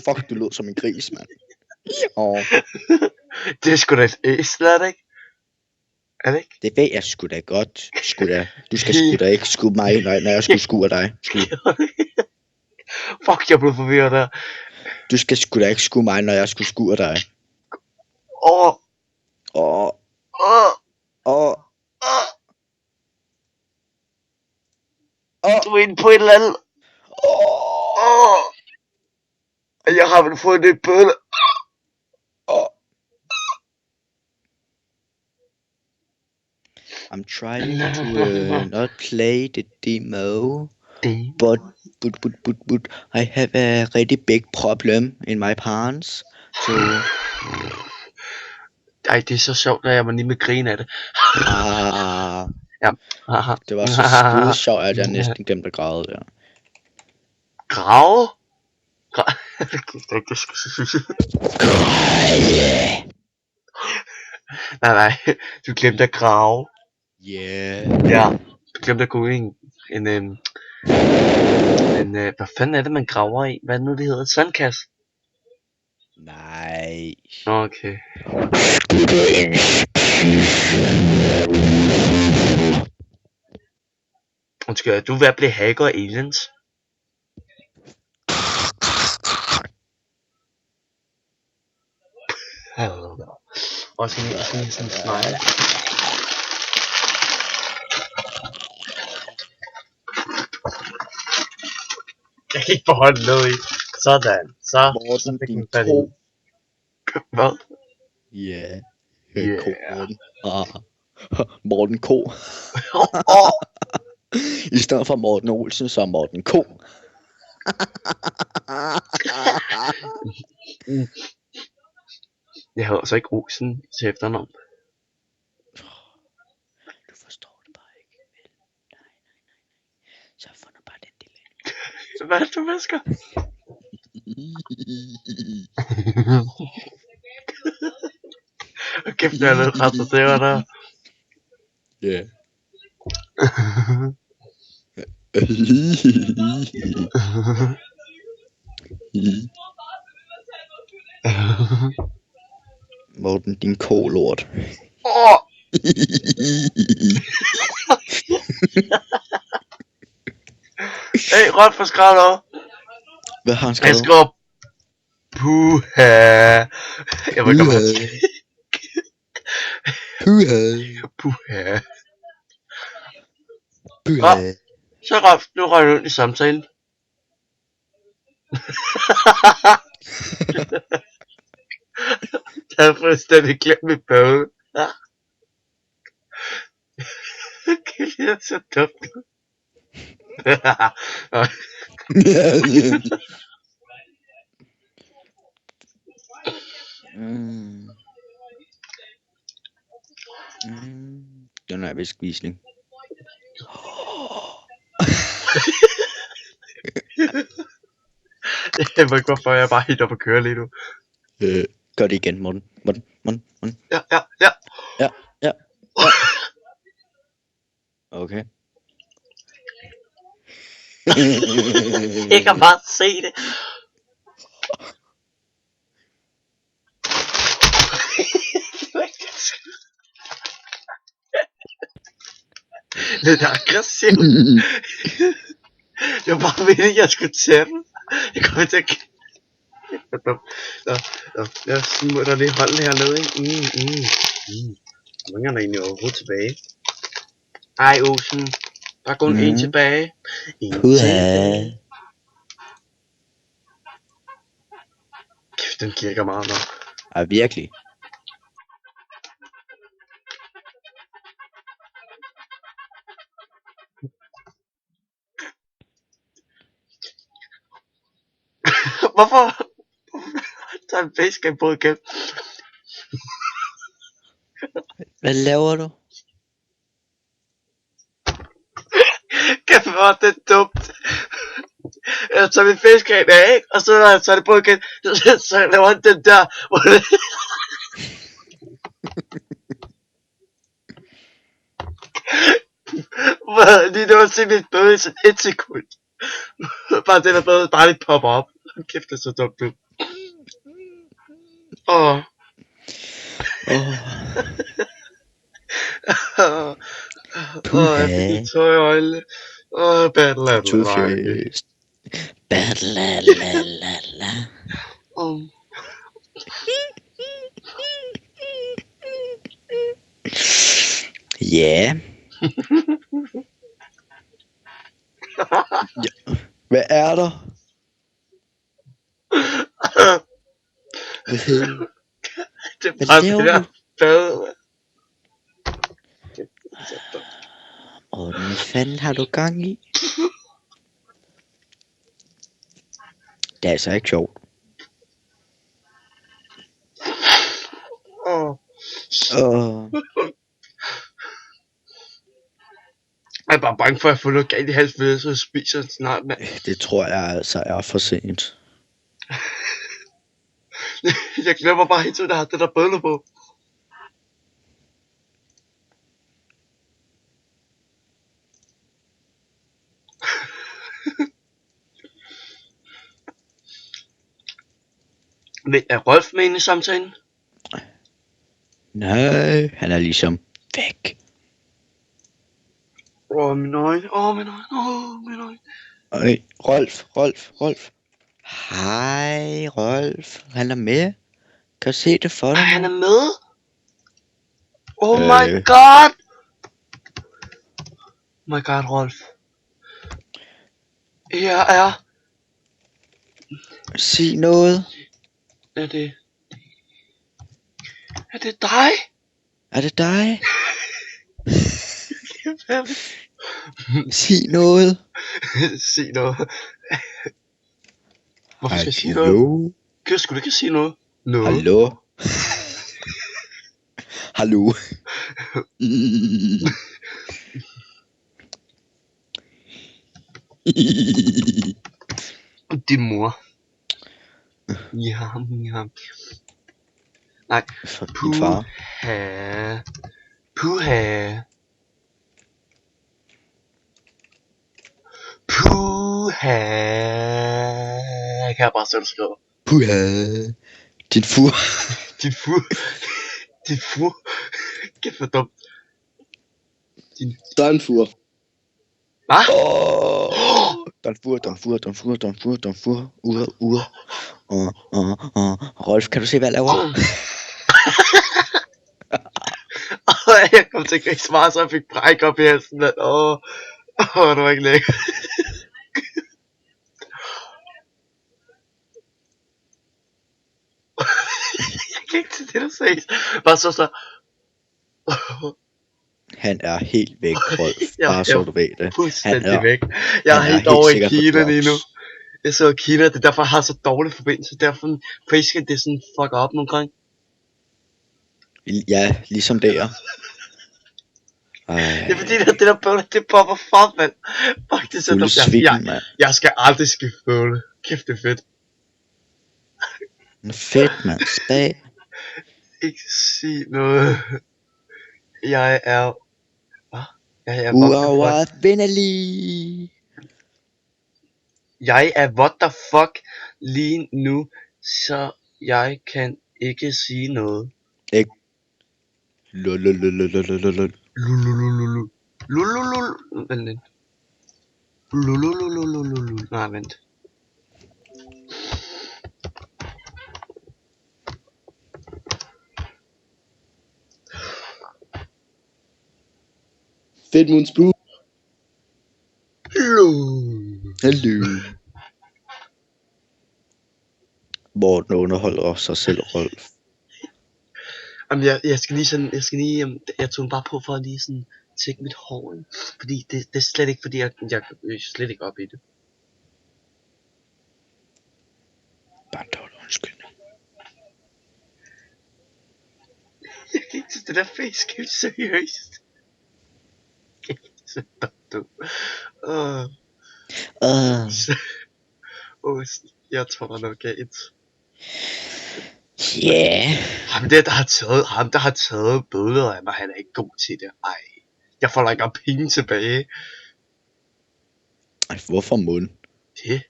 Fuck, du lød som en gris, mand. Åh, Det er sgu da et æsel, er det ikke? Er det ikke? det ved jeg sgu da godt. Du skal sgu da ikke skubbe mig ind, når jeg skulle skue dig. Fuck, jeg blev forvirret der. Du skal sgu da ikke skue mig, når jeg skulle skue dig. Åh. Åh, Åh. åh, Åh. åh, Du er inde på et eller andet. åh, Åh. Jeg har vel fået det bølle. åh. I'm trying to not play the demo, but I have a really big problem in my pants. So Ej, det er så sjovt, når jeg var lige med grine af det. ja, Aha. det var så skide sjovt, at jeg næsten glemte at græde der. Grave? Nej, du glemte at grave. Yeah. Ja, du glemte at gå i en hvad fanden er det, man graver i? Hvad er det nu, det hedder? Sandkasse? Nej. Okay. Undskyld, er du ved at blive hacker af aliens? Og sådan en smile. Jeg kan ikke beholde noget i. Sådan. Så Morten, fik din den fat i. ko. Hvad? Yeah. Yeah. Ko, Morten. Morten Ko. I stedet for Morten Olsen, så Morten Ko. Jeg havde også ikke Olsen til efternavn. Du forstår det bare ikke. Nej. Så jeg fundet bare den del. Hvad er det, du visker? Kæft, jeg er lidt ret, det var der. Ja. Morten, din kolort. Hey, Rolf har skrevet noget. Hvad har han Han skrevet? skrev puha. Jeg ved ikke, om han puha. Puha. Så Rolf, nu røg du ind i samtalen. Jeg har fuldstændig glemt mit bøde. Okay, det er så dumt. Den er vist visning. Jeg ved ikke, hvorfor jeg bare helt op og kører lige nu. Gør det igen, Morten. Ja. Okay. Jeg kan bare se det. Lidt aggressivt. Det var bare meningen, jeg skulle tage den. Jeg kommer til at... Jeg smutter lige hånden hernede, ikke? Hvor mange er der egentlig overhovedet tilbage? Ej, Olsen. Der er kun en tilbage. Tilbage. Kæft, den kirker meget nok. Ja, virkelig. Hvorfor? Der er en basecamp på igen. Hvad laver du? Kæft, hvor er det dumt. Jeg tager min facecam af, ikke? Og så når jeg tager det på igen, så laver han den der, hvor det... Lige nu at se mit bøde i sådan 1 sekund. Bare den er bare lige popper op. Kæft, det er så dumt, du. Åh. Jeg fik lidt tøj i øjnene. Battle. Two-Faced. Battle. Ja. Hvad er der? Det er bare det der bad. Hvad fanden har du gang i? Det er altså ikke sjovt. Jeg er bare bange for at få noget galt i halsen, så jeg spiser den snart, mand. Det tror jeg altså er for sent. Jeg glemmer bare helt, at der har det der bødler på. Men er Rolf med inde i samtalen? Nej, han er ligesom væk. Min øjne. Rolf. Hej, Rolf. Han er med. Kan du se det for dig? Han er med? Oh my god! Oh my god, Rolf. Jeg er... Sig noget. Er det dig? Er det dig? Sig noget. Sig noget. Hvorfor skal jeg sige noget? Kan du ikke sige noget? No. Hallo? Hallo? Din mor. Ja. Nej. Din far. Puha. Kan jeg bare selv skrive. Puha. Din fur. Din fur. Kæft for dumt. Der er en fur. Hvad? Der er en fur. Ure. Rolf, kan du se, hvad jeg laver? Jeg kom til at grine så meget, så jeg fik bræk op i halsen. Det var ikke lækkert. Jeg kan ikke til det, der ses. Bare så. Han er helt væk, Rolf. Bare så du ved det. Fuldstændig væk. Jeg er helt over i Kina lige nu. Jeg så i Kina, det er derfor, jeg har så dårlig forbindelse. Derfor Facebook, det er sådan fucker op nogle gange. Ja, ligesom der. Det er fordi, det der bøvle, det popper frem, mand. Fuck, det er så dumt. Jeg skal aldrig skifte bøvle. Kæft, det er fedt. Fedt, mand. Spag. Ikke sig noget. Jeg er... Hvad? Jeg er uovervindelig. Jeg er what the fuck lige nu, så jeg kan ikke sige noget. Ikke. Vent. Nej, vent. Fedt Moonsboo. Hallo. Morten underholder sig selv, Rolf. Jamen, jeg skal lige, jeg tog den bare på for at lige sådan tjekke mit hår, fordi det er slet ikke, fordi jeg er slet ikke op i det. Bare en dårlig undskyldning. Jeg kan ikke til det der facecam, seriøst. Så dumt. Jeg tror, der er noget galt. Yeah. Ham der har taget billeder af mig, han er ikke god til det. Ej, jeg får da ikke penge tilbage. Ej, hvorfor mund? Det?